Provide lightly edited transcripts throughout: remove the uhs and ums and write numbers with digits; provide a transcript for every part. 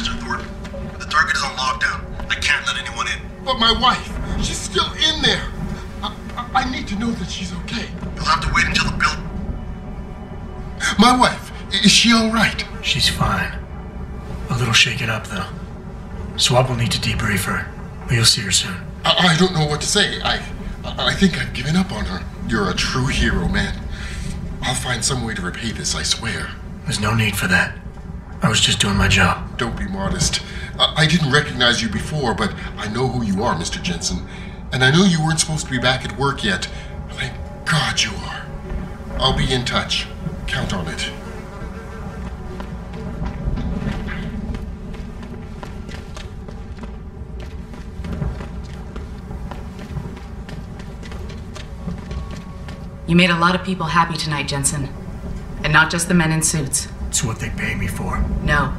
Mr. Thorpe. The target is on lockdown. I can't let anyone in. But my wife, she's still in there. I need to know that she's okay. You'll have to wait until the build... My wife, is she all right? She's fine. A little shaken up, though. Swab will need to debrief her, but you'll see her soon. I don't know what to say. I think I've given up on her. You're a true hero, man. I'll find some way to repay this, I swear. There's no need for that. I was just doing my job. Don't be modest. I didn't recognize you before, but I know who you are, Mr. Jensen. And I know you weren't supposed to be back at work yet. Thank God you are. I'll be in touch. Count on it. You made a lot of people happy tonight, Jensen. And not just the men in suits. It's what they pay me for. No.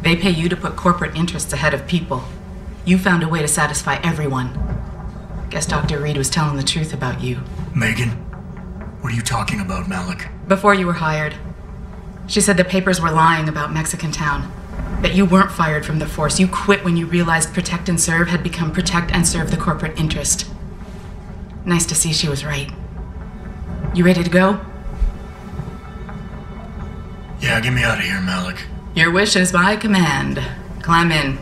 They pay you to put corporate interests ahead of people. You found a way to satisfy everyone. Guess Dr. Reed was telling the truth about you. Megan? What are you talking about, Malik? Before you were hired, she said the papers were lying about Mexican Town. That you weren't fired from the force. You quit when you realized Protect and Serve had become Protect and Serve the corporate interest. Nice to see she was right. You ready to go? Yeah, get me out of here, Malik. Your wish is my command. Climb in.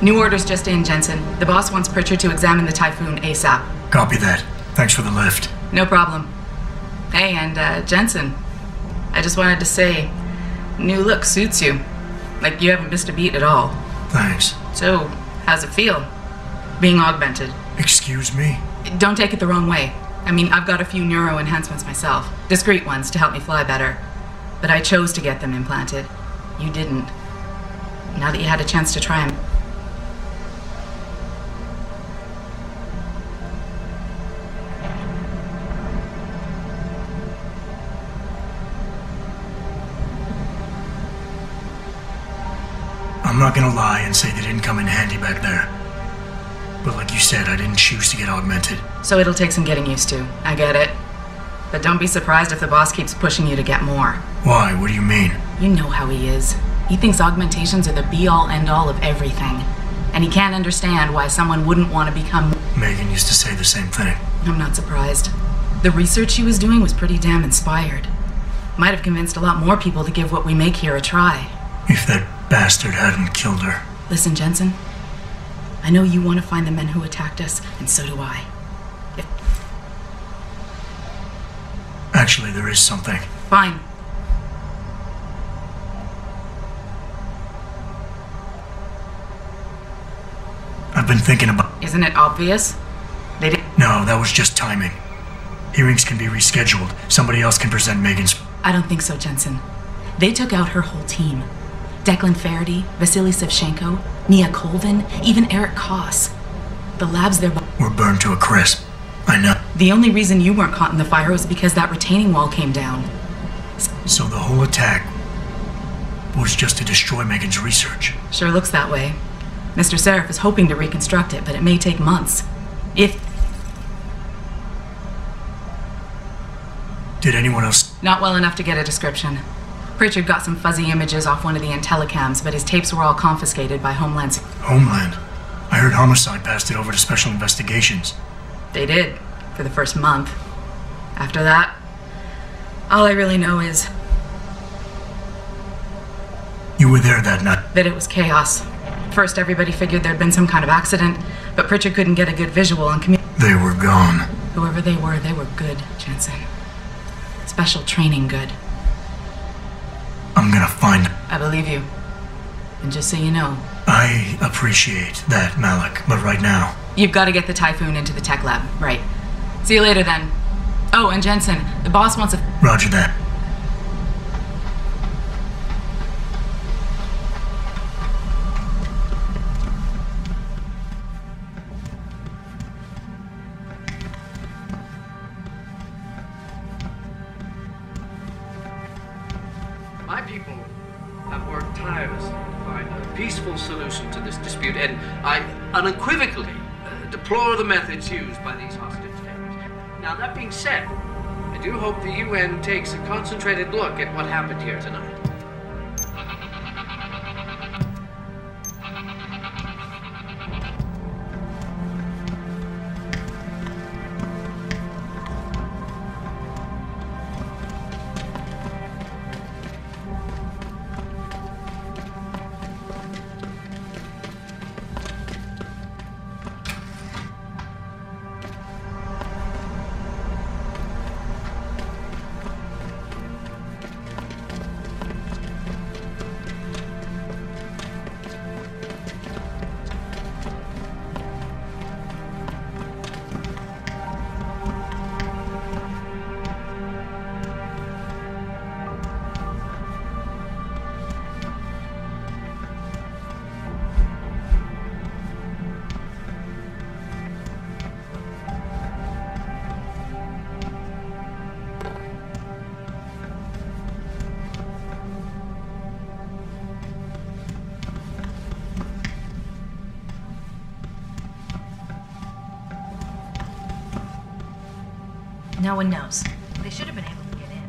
New orders just in, Jensen. The boss wants Pritchard to examine the Typhoon ASAP. Copy that. Thanks for the lift. No problem. Hey, and Jensen, I just wanted to say, new look suits you. Like you haven't missed a beat at all. Thanks. So, how's it feel? Being augmented? Excuse me? Don't take it the wrong way. I mean, I've got a few neuro enhancements myself. Discreet ones to help me fly better. But I chose to get them implanted. You didn't. Now that you had a chance to try them. I'm not gonna lie and say they didn't come in handy back there. But like you said, I didn't choose to get augmented. So it'll take some getting used to. I get it. But don't be surprised if the boss keeps pushing you to get more. Why? What do you mean? You know how he is. He thinks augmentations are the be-all, end-all of everything. And he can't understand why someone wouldn't want to become... Megan used to say the same thing. I'm not surprised. The research she was doing was pretty damn inspired. Might have convinced a lot more people to give what we make here a try. If that bastard hadn't killed her. Listen, Jensen. I know you want to find the men who attacked us, and so do I. Actually, there is something. Fine. I've been thinking about... Isn't it obvious? They did... No, that was just timing. Hearings can be rescheduled. Somebody else can present Megan's... I don't think so, Jensen. They took out her whole team. Declan Faraday, Vasily Sevchenko, Nia Colvin, even Eric Koss. The labs there were burned to a crisp. I know. The only reason you weren't caught in the fire was because that retaining wall came down. So the whole attack was just to destroy Megan's research. Sure looks that way. Mr. Seraph is hoping to reconstruct it, but it may take months. If... Did anyone else? Not well enough to get a description. Pritchard got some fuzzy images off one of the Intellicams, but his tapes were all confiscated by Homeland. Homeland? I heard Homicide passed it over to Special Investigations. They did, for the first month. After that, all I really know is... You were there that night. That it was chaos. First, everybody figured there'd been some kind of accident, but Pritchard couldn't get a good visual on They were gone. Whoever they were good, Jensen. Special training good. I'm gonna find them. I believe you. And just so you know... I appreciate that, Malik, but right now... You've got to get the Typhoon into the tech lab, right. See you later, then. Oh, and Jensen, the boss wants a... Roger that. My people have worked tirelessly to find a peaceful solution to this dispute, and I unequivocally deplore the methods used by these hostage takers. Now, that being said, I do hope the UN takes a concentrated look at what happened here tonight. No one knows. They should have been able to get in.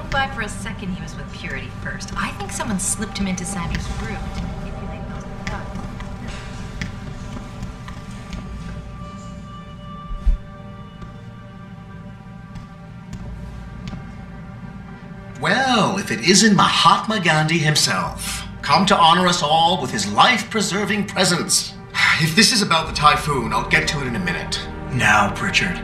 Buy for a second he was with Purity first. I think someone slipped him into Sammy's room to manipulate those guns. Well, if it isn't Mahatma Gandhi himself, come to honor us all with his life-preserving presence. If this is about the Typhoon, I'll get to it in a minute. Now, Pritchard.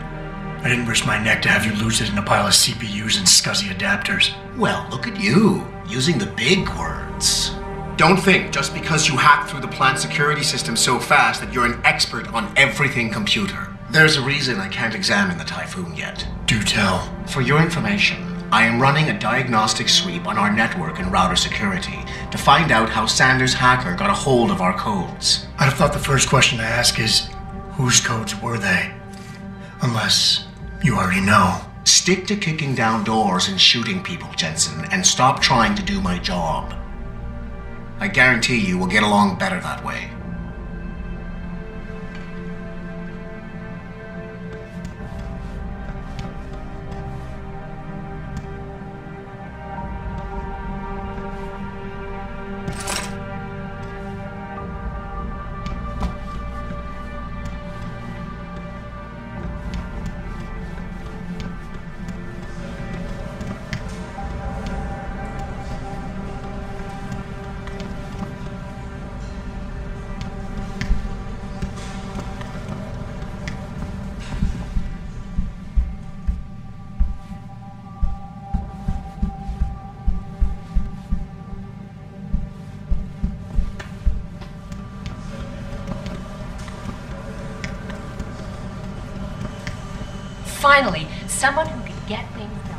I didn't risk my neck to have you lose it in a pile of CPUs and scuzzy adapters. Well, look at you, using the big words. Don't think just because you hacked through the plant security system so fast that you're an expert on everything computer. There's a reason I can't examine the Typhoon yet. Do tell. For your information, I am running a diagnostic sweep on our network and router security to find out how Sanders' hacker got a hold of our codes. I'd have thought the first question to ask is, whose codes were they? Unless you already know. Stick to kicking down doors and shooting people, Jensen, and stop trying to do my job. I guarantee you we'll get along better that way. Finally, someone who can get things done.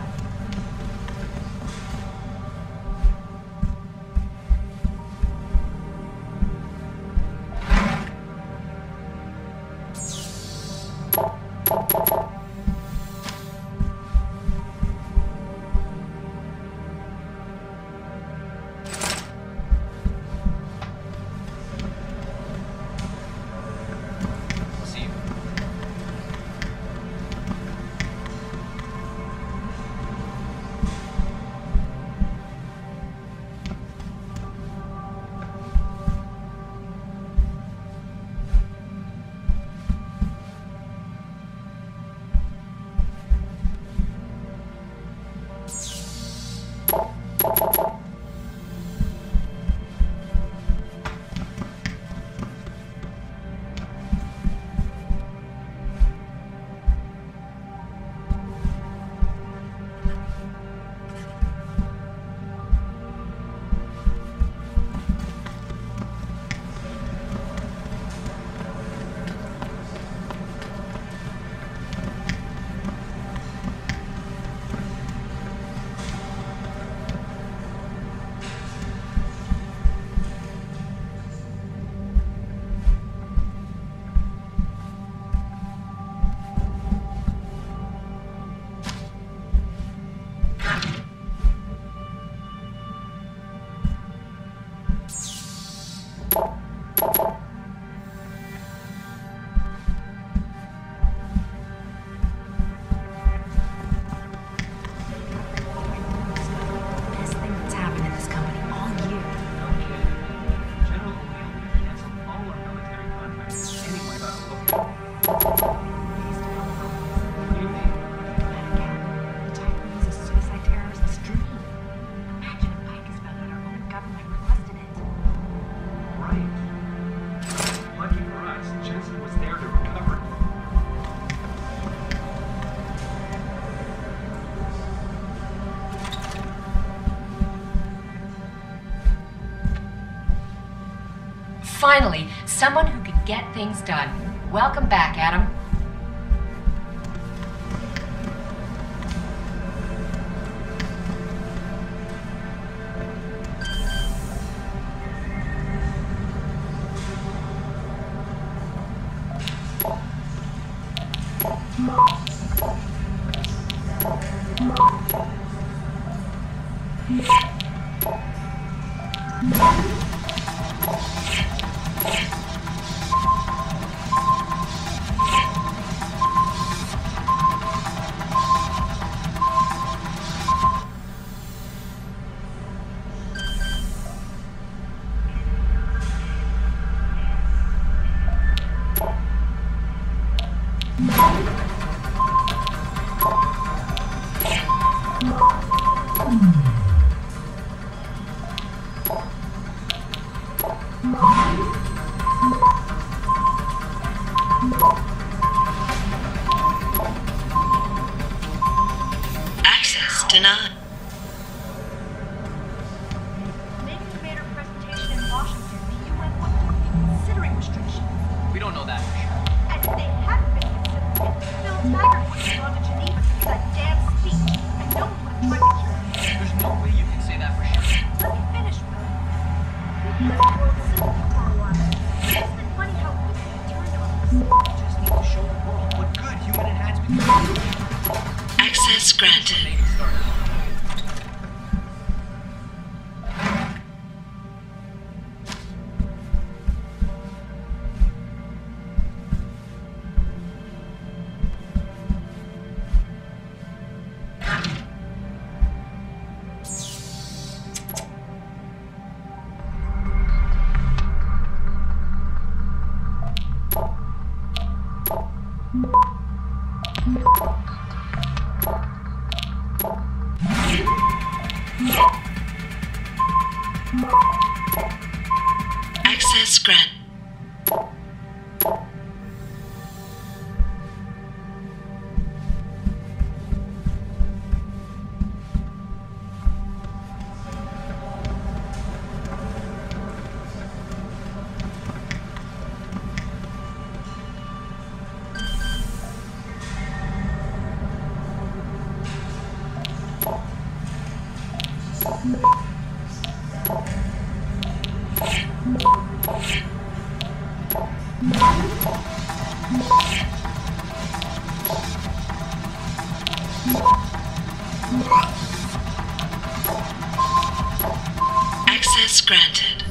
Finally, someone who can get things done. Welcome back, Adam. Access denied. Maybe you made her presentation in Washington. The UN wouldn't be considering restrictions. We don't know that for sure. And if they hadn't been considering it, Phil Taggart wouldn't have gone to Geneva to give that damn speech. And no one would have tried to cure him. There's no way you can say that for sure. Let me finish, Will. We've lived in world sympathy for a while. Isn't it funny how quickly we turned on us? We just need to show the world what good human enhancement can do. Access granted. Maybe start out. Access granted. Access granted.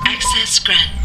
Access granted.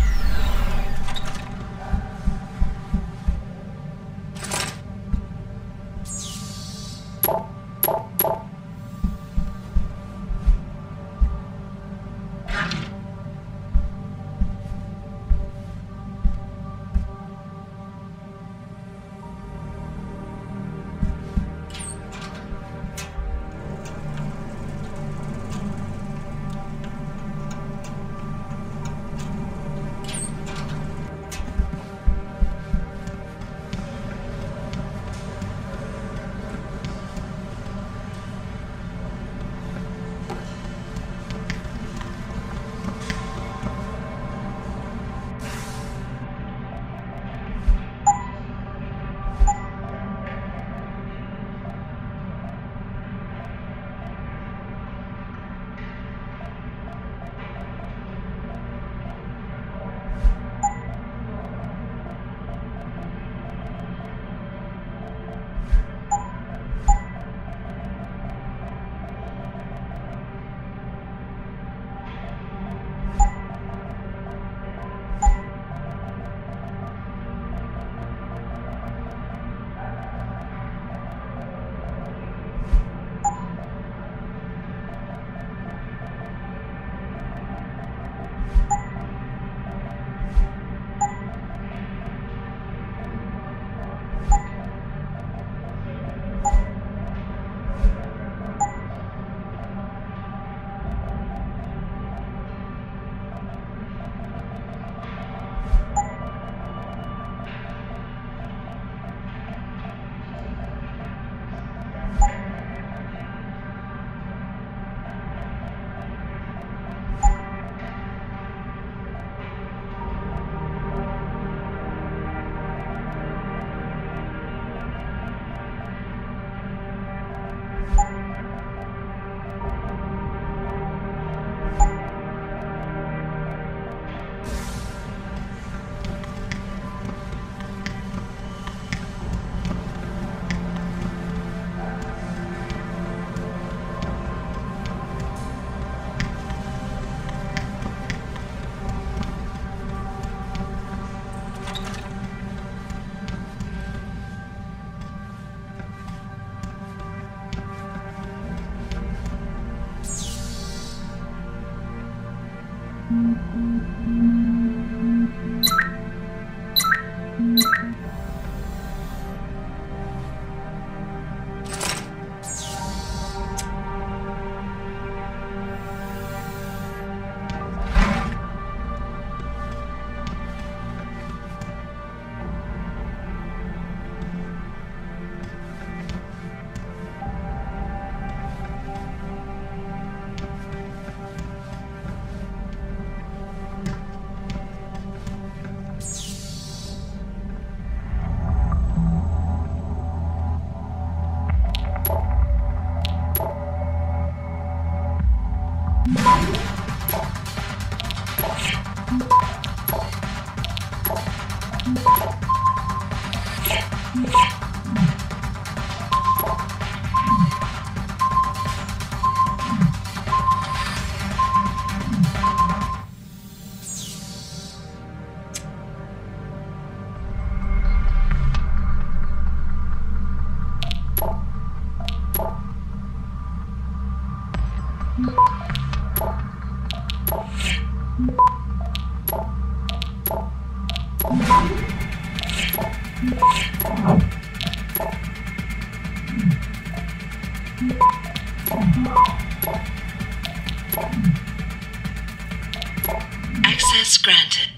Access granted.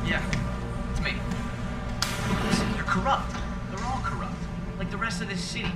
Yeah, it's me. Listen, they're corrupt. They're all corrupt. Like the rest of this city.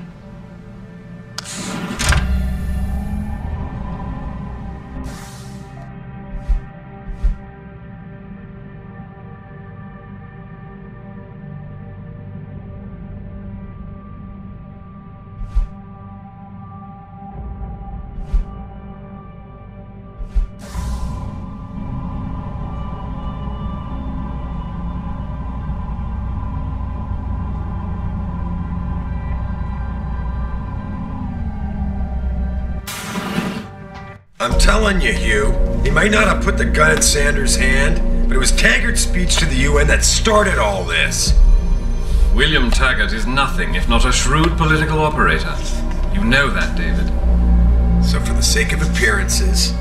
I'm telling you, Hugh, he might not have put the gun in Sanders' hand, but it was Taggart's speech to the UN that started all this. William Taggart is nothing if not a shrewd political operator. You know that, David. So for the sake of appearances,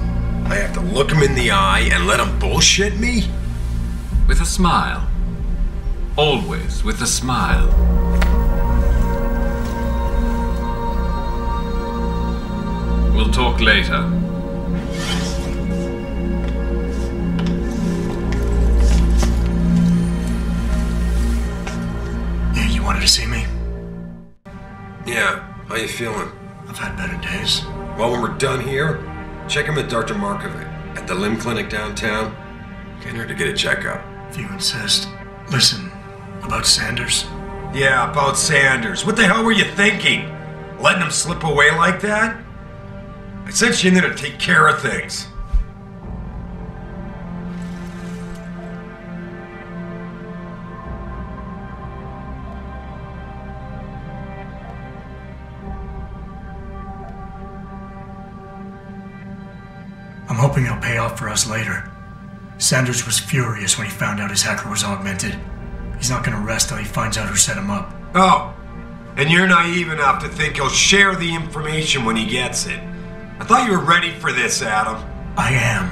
I have to look him in the eye and let him bullshit me? With a smile. Always with a smile. We'll talk later. Yeah, you wanted to see me? Yeah, how you feeling? I've had better days. Well, when we're done here, check in with Dr. Markovic at the limb clinic downtown. Get her to get a checkup. If you insist. Listen, about Sanders? Yeah, about Sanders. What the hell were you thinking? Letting him slip away like that? I sent you in there to take care of things. I'm hoping it'll pay off for us later. Sanders was furious when he found out his hacker was augmented. He's not gonna rest till he finds out who set him up. Oh, and you're naive enough to think he'll share the information when he gets it. I thought you were ready for this, Adam. I am.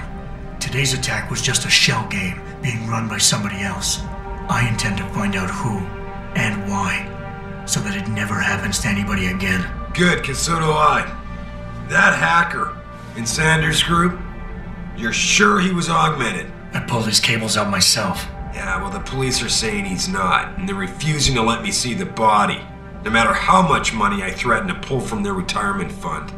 Today's attack was just a shell game being run by somebody else. I intend to find out who and why, so that it never happens to anybody again. Good, because so do I. That hacker in Sanders' group, you're sure he was augmented? I pulled his cables out myself. Yeah, well, the police are saying he's not, and they're refusing to let me see the body, no matter how much money I threaten to pull from their retirement fund.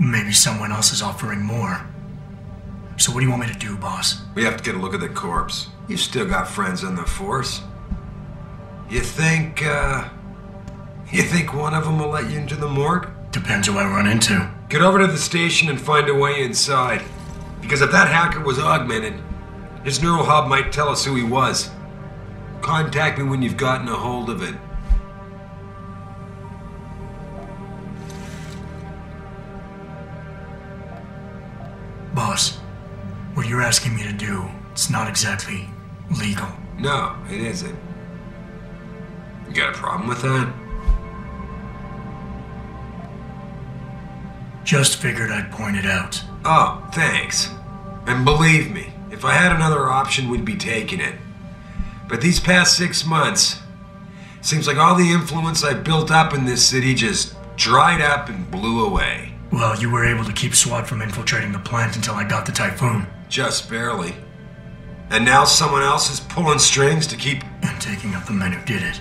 Maybe someone else is offering more. So what do you want me to do, boss? We have to get a look at the corpse. You still got friends in the force. You think one of them will let you into the morgue? Depends who I run into. Get over to the station and find a way inside. Because if that hacker was augmented, his neural hub might tell us who he was. Contact me when you've gotten a hold of it. Boss, what you're asking me to do, it's not exactly legal. No, it isn't. You got a problem with that? Just figured I'd point it out. Oh, thanks. And believe me, if I had another option, we'd be taking it. But these past 6 months, seems like all the influence I built up in this city just dried up and blew away. Well, you were able to keep SWAT from infiltrating the plant until I got the typhoon. Just barely. And now someone else is pulling strings to keep... And taking up the men who did it.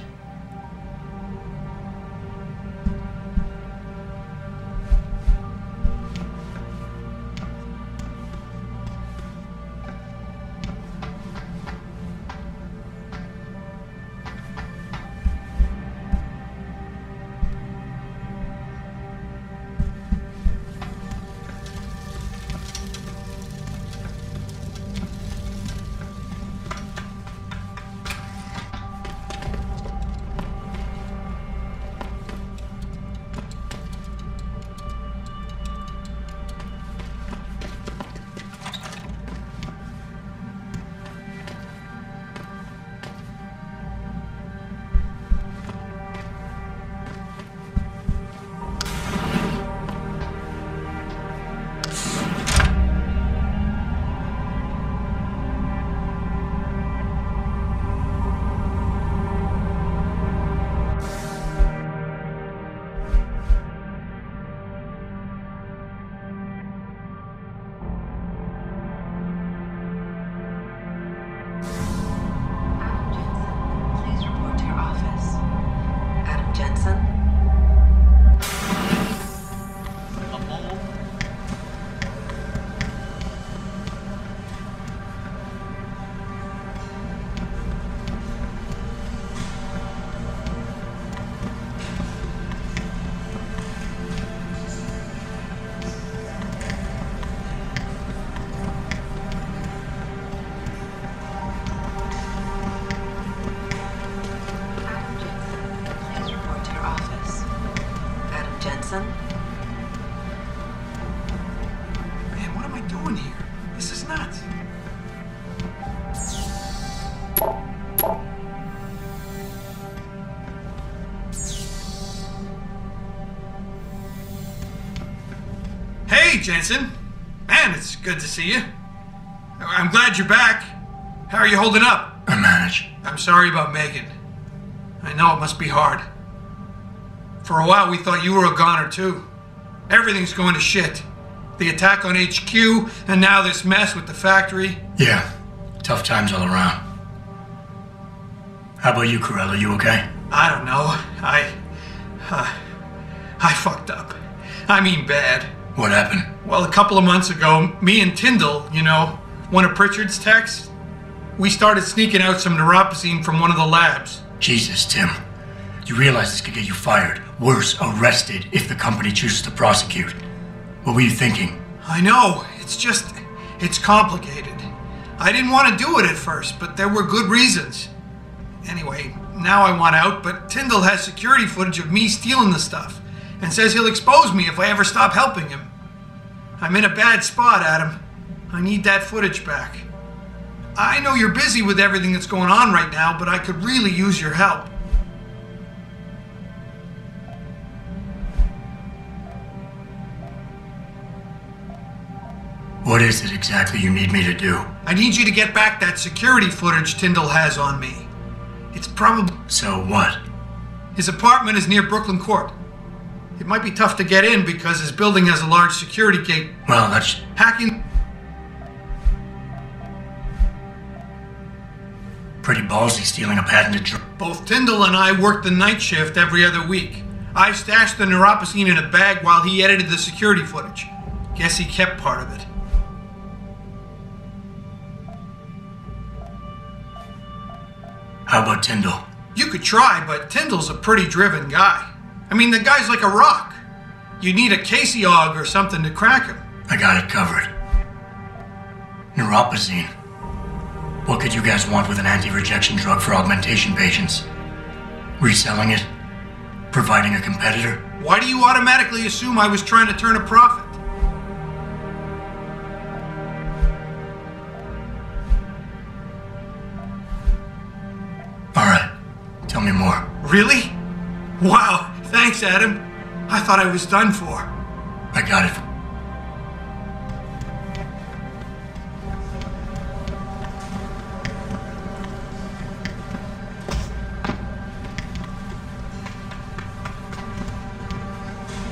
Man, what am I doing here? This is nuts. Hey, Jensen. Man, it's good to see you. I'm glad you're back. How are you holding up? I manage. I'm sorry about Megan. I know it must be hard. For a while, we thought you were a goner, too. Everything's going to shit. The attack on HQ, and now this mess with the factory. Yeah, tough times all around. How about you, Corella? You okay? I don't know. I fucked up. I mean bad. What happened? Well, a couple of months ago, me and Tyndall, you know, one of Pritchard's techs, we started sneaking out some neuropozyne from one of the labs. Jesus, Tim. You realize this could get you fired. Worse, arrested if the company chooses to prosecute. What were you thinking? I know. It's complicated. I didn't want to do it at first, but there were good reasons. Anyway, now I want out, but Tyndall has security footage of me stealing the stuff and says he'll expose me if I ever stop helping him. I'm in a bad spot, Adam. I need that footage back. I know you're busy with everything that's going on right now, but I could really use your help. What is it exactly you need me to do? I need you to get back that security footage Tyndall has on me. It's probably... So what? His apartment is near Brooklyn Court. It might be tough to get in because his building has a large security gate. Well, that's... Hacking... Pretty ballsy stealing a patented drug. Both Tyndall and I worked the night shift every other week. I stashed the neuropozyne in a bag while he edited the security footage. Guess he kept part of it. How about Tyndall? You could try, but Tyndall's a pretty driven guy. I mean, the guy's like a rock. You need a Casey og or something to crack him. I got it covered. Neuropozyne. What could you guys want with an anti-rejection drug for augmentation patients? Reselling it? Providing a competitor? Why do you automatically assume I was trying to turn a profit? All right. Tell me more. Really? Wow. Thanks, Adam. I thought I was done for. I got it.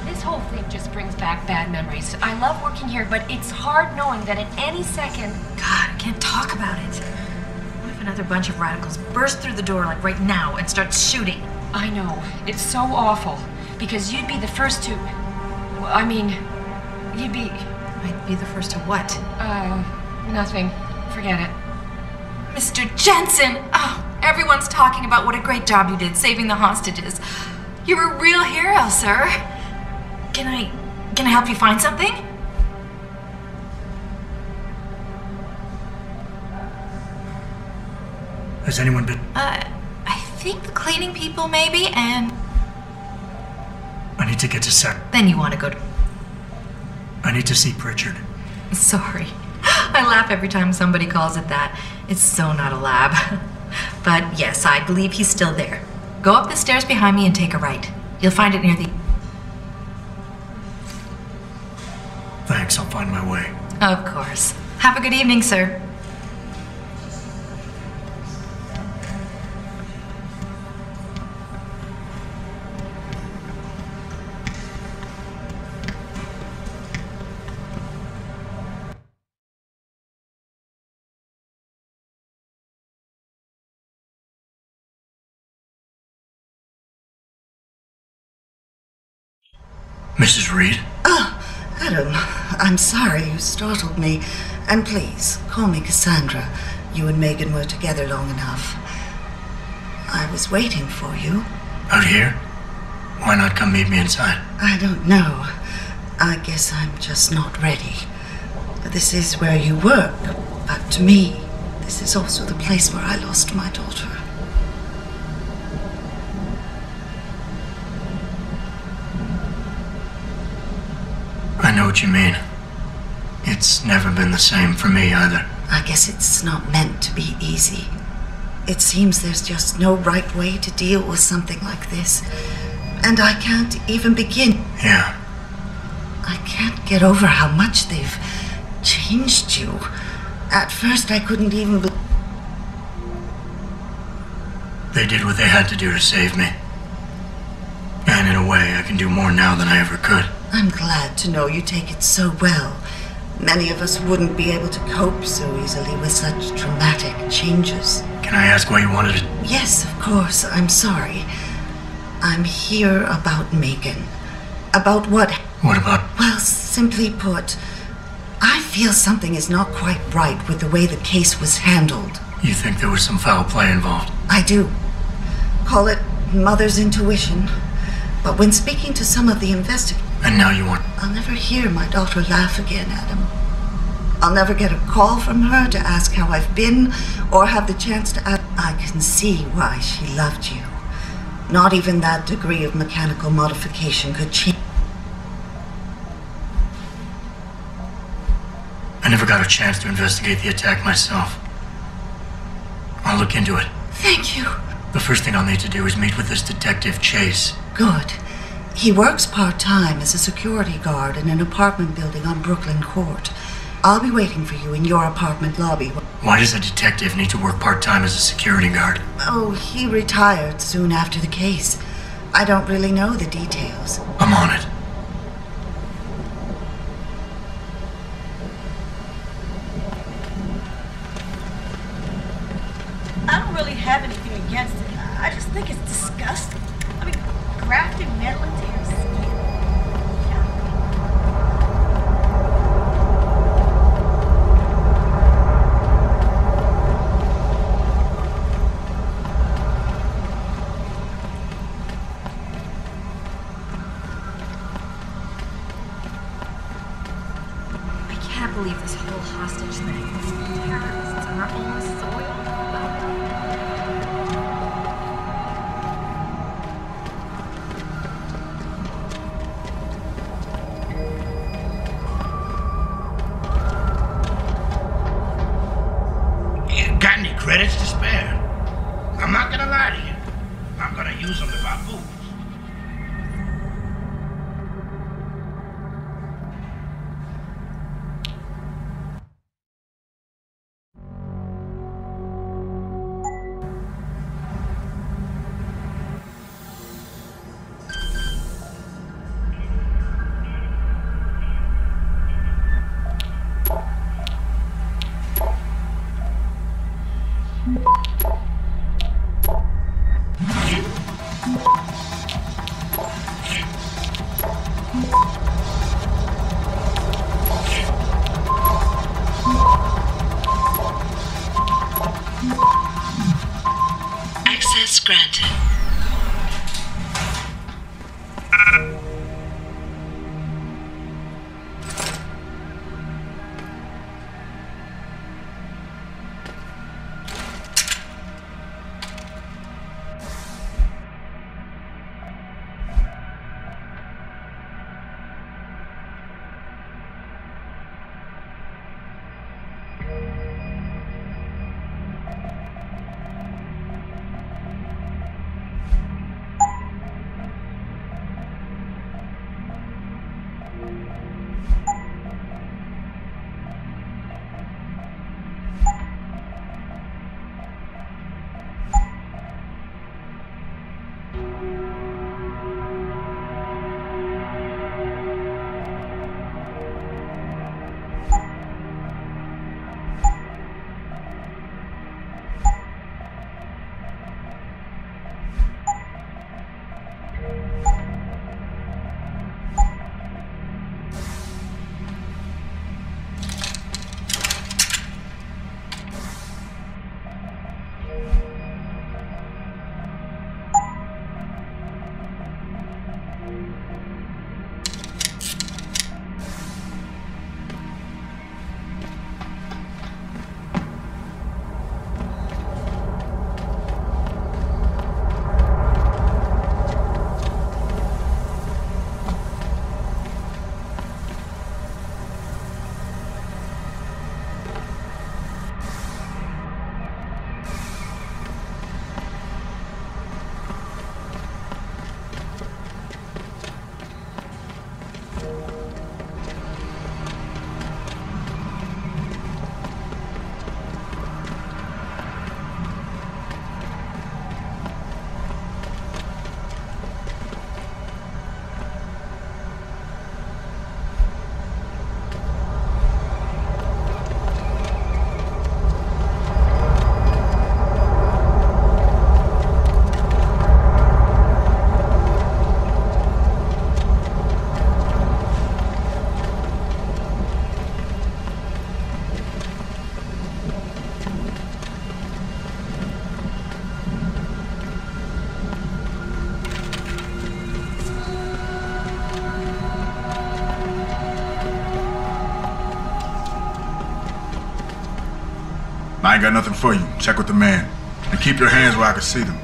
This whole thing just brings back bad memories. I love working here, but it's hard knowing that at any second... God, I can't talk about it. another bunch of radicals burst through the door like right now and start shooting. I know. It's so awful. Because you'd be the first to... Well, I mean, you'd be... I'd be the first to what? Nothing. Forget it. Mr. Jensen! Oh, everyone's talking about what a great job you did saving the hostages. You're a real hero, sir. Can I help you find something? Has anyone been... I think the cleaning people maybe, and... I need to get to Sec. Then you want to go to... I need to see Pritchard. Sorry. I laugh every time somebody calls it that. It's so not a lab. But yes, I believe he's still there. Go up the stairs behind me and take a right. You'll find it near the... Thanks, I'll find my way. Of course. Have a good evening, sir. Mrs. Reed? Oh, Adam, I'm sorry you startled me. And please, call me Cassandra. You and Megan were together long enough. I was waiting for you. Out here? Why not come meet me inside? I don't know. I guess I'm just not ready. This is where you work, but to me, this is also the place where I lost my daughter. I know what you mean. It's never been the same for me either. I guess it's not meant to be easy. It seems there's just no right way to deal with something like this. And I can't even begin. Yeah. I can't get over how much they've changed you. At first I couldn't even They did what they had to do to save me. And in a way, I can do more now than I ever could. I'm glad to know you take it so well. Many of us wouldn't be able to cope so easily with such dramatic changes. Can I ask why you wanted to... Yes, of course. I'm sorry. I'm here about Megan. About what... What about... Well, simply put, I feel something is not quite right with the way the case was handled. You think there was some foul play involved? I do. Call it mother's intuition. But when speaking to some of the investigators... And now you want... I'll never hear my daughter laugh again, Adam. I'll never get a call from her to ask how I've been, or have the chance to ask... I can see why she loved you. Not even that degree of mechanical modification could change... I never got a chance to investigate the attack myself. I'll look into it. Thank you. The first thing I'll need to do is meet with this detective, Chase. Good. He works part-time as a security guard in an apartment building on Brooklyn Court. I'll be waiting for you in your apartment lobby. Why does a detective need to work part-time as a security guard? Oh, he retired soon after the case. I don't really know the details. I'm on it. I don't really have anything against it. I just think it's disgusting. I mean, grafting metal into your skin. I can't believe this whole hostage thing. These terrorists on our own soil. Got any credits to spare? I'm not gonna lie to you. I'm gonna use them if I move. You granted. I ain't got nothing for you. Check with the man. And keep your hands where I can see them.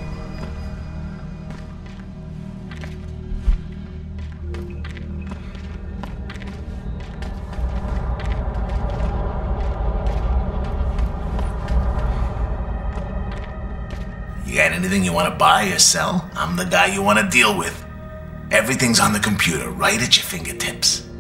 You got anything you want to buy or sell? I'm the guy you want to deal with. Everything's on the computer, right at your fingertips.